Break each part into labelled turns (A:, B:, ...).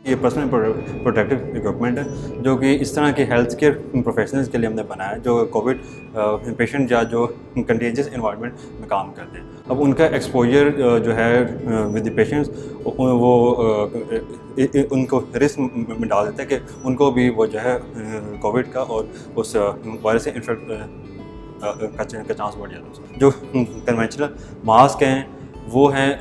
A: ये personal protective equipment है जो कि इस तरह के हेल्थ केयर प्रोफेशनल्स के लिए हमने बनाया है जो कोविड पेशेंट या जो कंटेजियस एनवायरनमेंट में काम करते हैं। अब उनका एक्सपोजर जो है विद द पेशेंट्स वो उनको रिस्क में डाल देता है कि उनको भी वो जो है कोविड का और उस वायरस से इन्फेक्ट का चांस बढ़ जाता है। जो कन्वेंशनल मास्क हैं वो हैं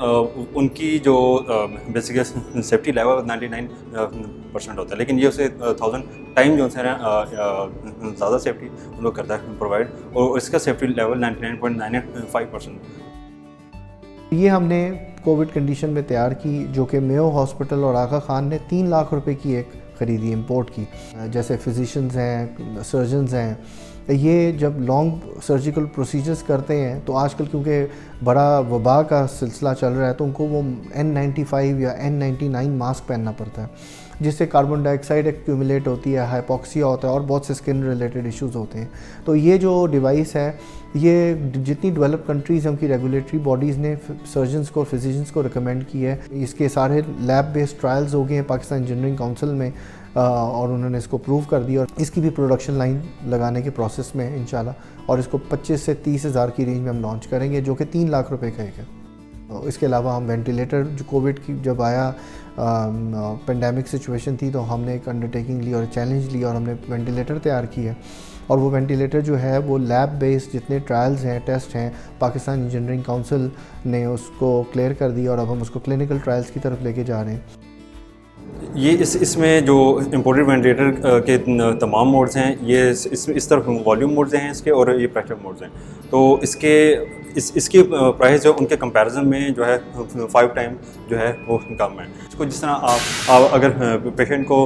A: उनकी जो बेसिकली सेफ्टी लेवल 99% होता है, लेकिन ये उसे 1000 टाइम जो है ज़्यादा सेफ्टी उन लोग करता है प्रोवाइड, और इसका सेफ्टी लेवल 99.95%।
B: ये हमने कोविड कंडीशन में तैयार की, जो कि मेयो हॉस्पिटल और आगा खान ने 3 लाख रुपए की एक ख़रीदी इंपोर्ट की। जैसे फिजिशियंस हैं, सर्जन्स हैं, ये जब लॉन्ग सर्जिकल प्रोसीजर्स करते हैं तो आजकल क्योंकि बड़ा वबा का सिलसिला चल रहा है तो उनको वो N95 या N99 मास्क पहनना पड़ता है, जिससे कार्बन डाइऑक्साइड एक्यूमुलेट होती है, हाइपोक्सिया होता है और बहुत से स्किन रिलेटेड इश्यूज़ होते हैं। तो ये जो डिवाइस है, ये जितनी डेवलप कंट्रीज़ हैं उनकी रेगुलेटरी बॉडीज़ ने सर्जन्स को, फिजिशियंस को रिकमेंड की है। इसके सारे लैब बेस्ड ट्रायल्स हो गए हैं पाकिस्तान इंजीनियरिंग काउंसिल में और उन्होंने इसको प्रूव कर दिया, और इसकी भी प्रोडक्शन लाइन लगाने के प्रोसेस में है इंशाल्लाह, और इसको 25 से 30 हज़ार की रेंज में हम लॉन्च करेंगे, जो कि 3 लाख रुपए का एक है। इसके अलावा हम वेंटिलेटर, जो कोविड की जब आया पेंडेमिक सिचुएशन थी तो हमने एक अंडरटेकिंग ली और चैलेंज लिया और हमने वेंटिलेटर तैयार की है, और वो वेंटिलेटर जो है वो लैब बेस्ड जितने ट्रायल्स हैं, टेस्ट हैं, पाकिस्तान इंजीनियरिंग काउंसिल ने उसको क्लियर कर दिया और अब हम उसको क्लिनिकल ट्रायल्स की तरफ लेके जा रहे हैं।
A: ये इसमें जो इम्पोर्टेड वेंटिलेटर के तमाम मोड्स हैं, ये इस तरफ वॉल्यूम मोड्स हैं इसके, और ये प्रेशर मोड्स हैं। तो इसकी प्राइस जो उनके कंपैरिजन में जो है 5 टाइम जो है वो कम है। इसको जिस तरह आप अगर पेशेंट को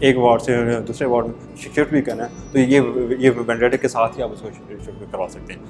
A: एक वार्ड से दूसरे वार्ड में शिफ्ट भी करना है तो ये वेंटिलेटर के साथ ही आप उसको शिफ्ट करवा सकते हैं।